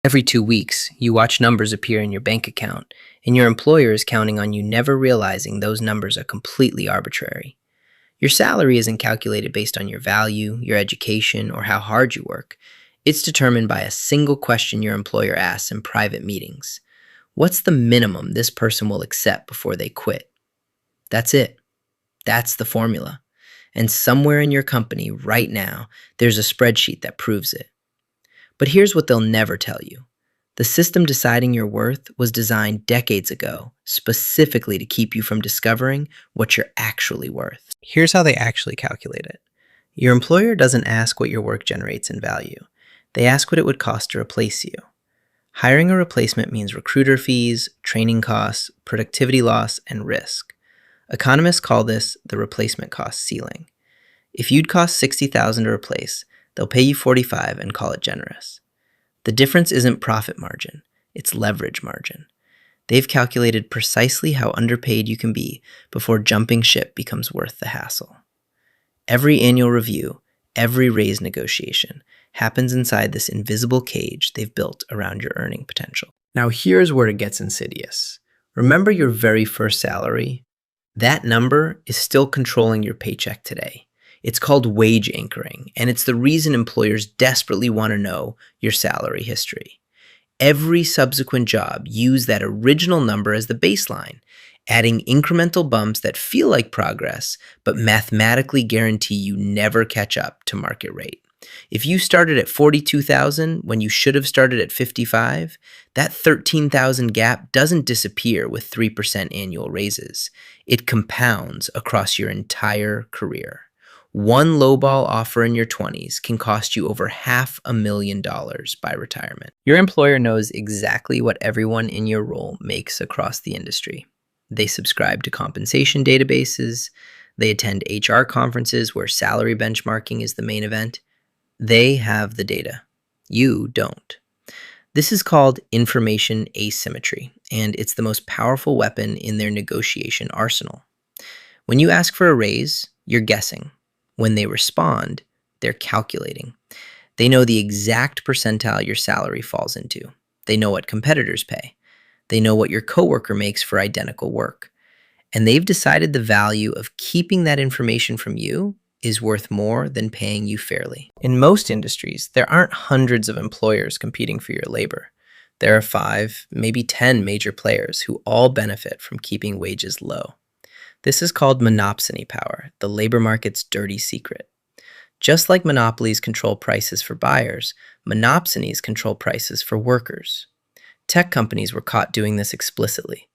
Every 2 weeks, you watch numbers appear in your bank account, and your employer is counting on you never realizing those numbers are completely arbitrary. Your salary isn't calculated based on your value, your education, or how hard you work. It's determined by a single question your employer asks in private meetings. What's the minimum this person will accept before they quit? That's it. That's the formula. And somewhere in your company right now, there's a spreadsheet that proves it. But here's what they'll never tell you. The system deciding your worth was designed decades ago, specifically to keep you from discovering what you're actually worth. Here's how they actually calculate it. Your employer doesn't ask what your work generates in value. They ask what it would cost to replace you. Hiring a replacement means recruiter fees, training costs, productivity loss, and risk. Economists call this the replacement cost ceiling. If you'd cost $60,000 to replace, they'll pay you $45,000 and call it generous. The difference isn't profit margin, it's leverage margin. They've calculated precisely how underpaid you can be before jumping ship becomes worth the hassle. Every annual review, every raise negotiation happens inside this invisible cage they've built around your earning potential. Now here's where it gets insidious. Remember your very first salary? That number is still controlling your paycheck today. It's called wage anchoring, and it's the reason employers desperately want to know your salary history. Every subsequent job use that original number as the baseline, adding incremental bumps that feel like progress, but mathematically guarantee you never catch up to market rate. If you started at $42,000 when you should have started at $55,000, that $13,000 gap doesn't disappear with 3% annual raises. It compounds across your entire career. One lowball offer in your 20s can cost you over $500,000 by retirement. Your employer knows exactly what everyone in your role makes across the industry. They subscribe to compensation databases. They attend HR conferences where salary benchmarking is the main event. They have the data. You don't. This is called information asymmetry, and it's the most powerful weapon in their negotiation arsenal. When you ask for a raise, you're guessing. When they respond, they're calculating. They know the exact percentile your salary falls into. They know what competitors pay. They know what your coworker makes for identical work. And they've decided the value of keeping that information from you is worth more than paying you fairly. In most industries, there aren't hundreds of employers competing for your labor. There are 5, maybe 10 major players who all benefit from keeping wages low. This is called monopsony power, the labor market's dirty secret. Just like monopolies control prices for buyers, monopsonies control prices for workers. Tech companies were caught doing this explicitly.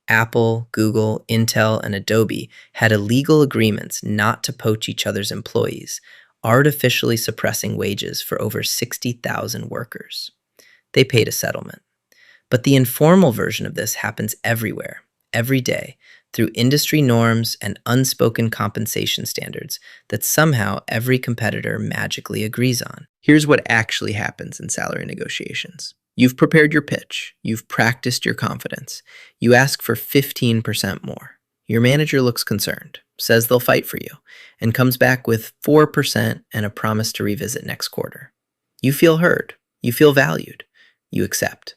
Apple, Google, Intel, and Adobe had illegal agreements not to poach each other's employees, artificially suppressing wages for over 60,000 workers. They paid a settlement. But the informal version of this happens everywhere, every day, through industry norms and unspoken compensation standards that somehow every competitor magically agrees on. Here's what actually happens in salary negotiations. You've prepared your pitch. You've practiced your confidence. You ask for 15% more. Your manager looks concerned, says they'll fight for you, and comes back with 4% and a promise to revisit next quarter. You feel heard. You feel valued. You accept.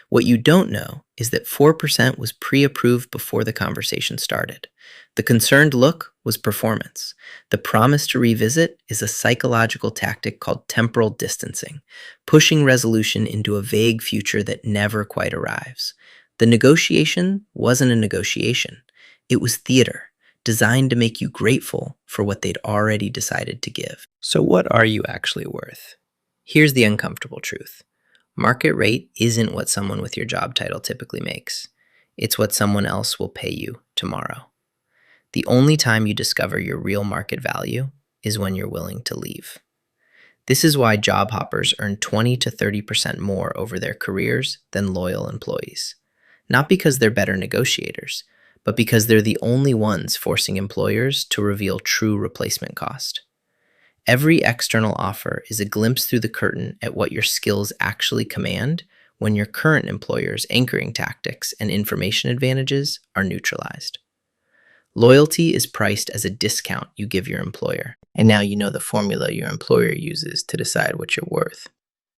What you don't know is that 4% was pre-approved before the conversation started. The concerned look was performance. The promise to revisit is a psychological tactic called temporal distancing, pushing resolution into a vague future that never quite arrives. The negotiation wasn't a negotiation. It was theater, designed to make you grateful for what they'd already decided to give. So what are you actually worth? Here's the uncomfortable truth. Market rate isn't what someone with your job title typically makes. It's what someone else will pay you tomorrow. The only time you discover your real market value is when you're willing to leave. This is why job hoppers earn 20 to 30% more over their careers than loyal employees. Not because they're better negotiators, but because they're the only ones forcing employers to reveal true replacement cost. Every external offer is a glimpse through the curtain at what your skills actually command when your current employer's anchoring tactics and information advantages are neutralized. Loyalty is priced as a discount you give your employer, and now you know the formula your employer uses to decide what you're worth.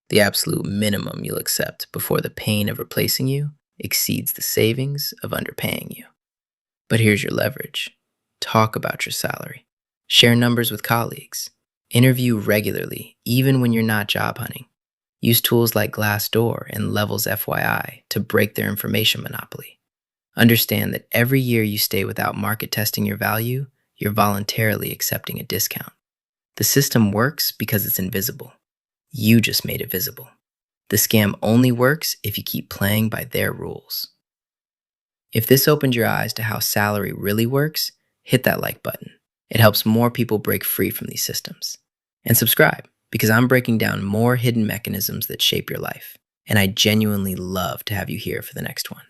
The absolute minimum you'll accept before the pain of replacing you exceeds the savings of underpaying you. But here's your leverage. Talk about your salary. Share numbers with colleagues. Interview regularly, even when you're not job hunting. Use tools like Glassdoor and Levels FYI to break their information monopoly. Understand that every year you stay without market testing your value, you're voluntarily accepting a discount. The system works because it's invisible. You just made it visible. The scam only works if you keep playing by their rules. If this opened your eyes to how salary really works, hit that like button. It helps more people break free from these systems. And subscribe, because I'm breaking down more hidden mechanisms that shape your life. And I genuinely love to have you here for the next one.